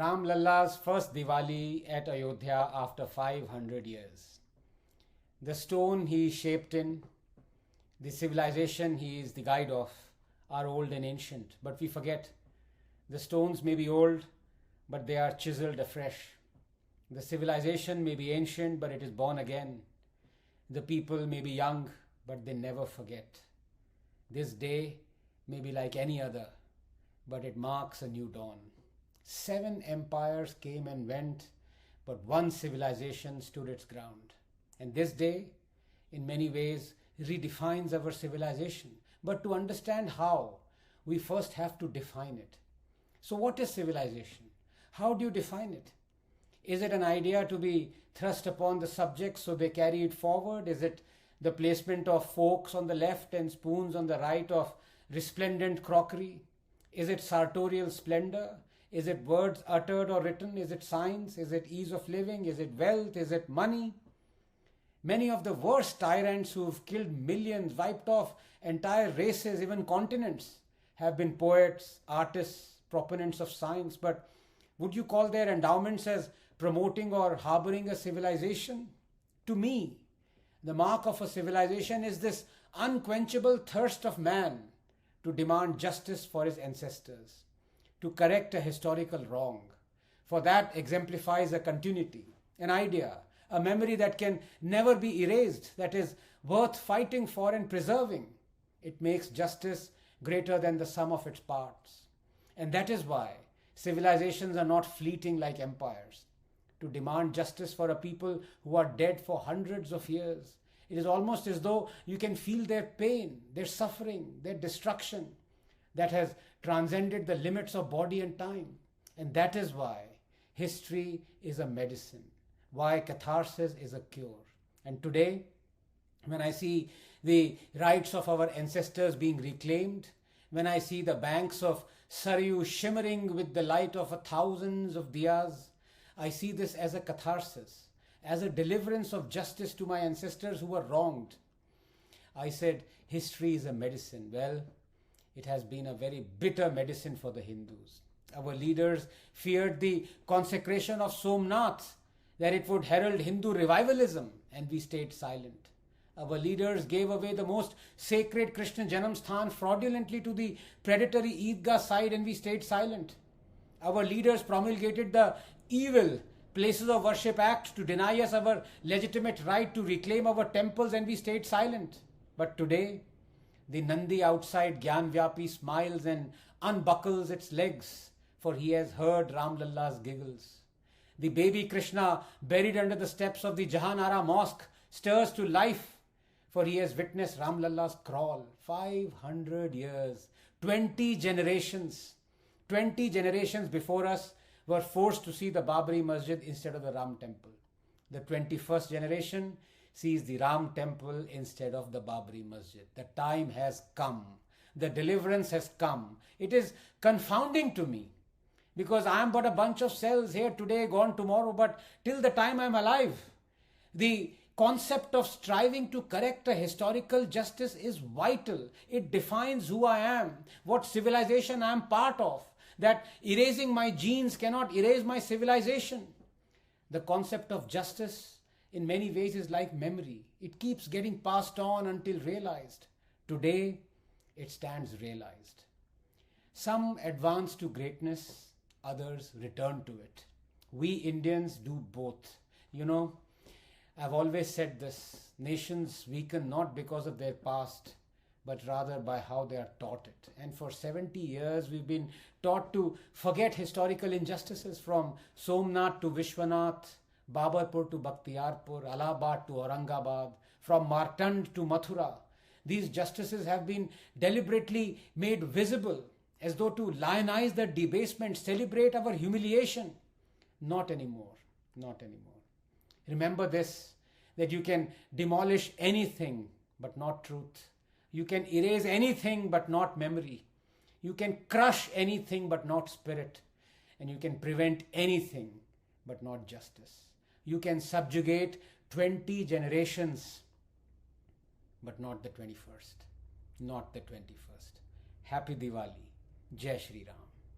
Ram Lala's first Diwali at Ayodhya after 500 years. The stone he is shaped in, the civilization he is the guide of, are old and ancient, but we forget. The stones may be old, but they are chiseled afresh. The civilization may be ancient, but it is born again. The people may be young, but they never forget. This day may be like any other, but it marks a new dawn. 7 empires came and went, but one civilization stood its ground. And this day, in many ways, redefines our civilization. But to understand how, we first have to define it. So what is civilization? How do you define it? Is it an idea to be thrust upon the subjects so they carry it forward? Is it the placement of forks on the left and spoons on the right of resplendent crockery? Is it sartorial splendor? Is it words uttered or written? Is it science? Is it ease of living? Is it wealth? Is it money? Many of the worst tyrants who've killed millions, wiped off entire races, even continents, have been poets, artists, proponents of science. But would you call their endowments as promoting or harboring a civilization? To me, the mark of a civilization is this unquenchable thirst of man to demand justice for his ancestors, to correct a historical wrong. For that exemplifies a continuity, an idea, a memory that can never be erased, that is worth fighting for and preserving. It makes justice greater than the sum of its parts. And that is why civilizations are not fleeting like empires. To demand justice for a people who are dead for hundreds of years, it is almost as though you can feel their pain, their suffering, their destruction that has transcended the limits of body and time. And that is why history is a medicine, why catharsis is a cure. And today, when I see the rights of our ancestors being reclaimed, when I see the banks of Saryu shimmering with the light of thousands of diyas, I see this as a catharsis, as a deliverance of justice to my ancestors who were wronged. I said, history is a medicine. Well, it has been a very bitter medicine for the Hindus. Our leaders feared the consecration of Somnath, that it would herald Hindu revivalism, and we stayed silent. Our leaders gave away the most sacred Krishna Janamsthan fraudulently to the predatory Eidgah side, and we stayed silent. Our leaders promulgated the evil Places of Worship Act to deny us our legitimate right to reclaim our temples, and we stayed silent. But today, the Nandi outside Gyanvyapi smiles and unbuckles its legs, for he has heard Ram Lala's giggles. The baby Krishna buried under the steps of the Jahanara mosque stirs to life, for he has witnessed Ram Lala's crawl. 500 years, 20 generations before us were forced to see the Babri Masjid instead of the Ram Temple. The 21st generation sees the Ram Temple instead of the Babri Masjid. The time has come. The deliverance has come. It is confounding to me, because I am but a bunch of cells here today, gone tomorrow, but till the time I am alive, the concept of striving to correct a historical justice is vital. It defines who I am, what civilization I am part of, that erasing my genes cannot erase my civilization. The concept of justice in many ways is like memory. It keeps getting passed on until realized. Today, it stands realized. Some advance to greatness, others return to it. We Indians do both. You know, I've always said this, nations weaken not because of their past, but rather by how they are taught it. And for 70 years, we've been taught to forget historical injustices, from Somnath to Vishwanath, Babarpur to Bakhtiyarpur, Allahabad to Aurangabad, from Martand to Mathura. These justices have been deliberately made visible, as though to lionize the debasement, celebrate our humiliation. Not anymore. Not anymore. Remember this, that you can demolish anything but not truth. You can erase anything but not memory. You can crush anything but not spirit. And you can prevent anything but not justice. You can subjugate 20 generations, but not the 21st. Not the 21st. Happy Diwali. Jai Shri Ram.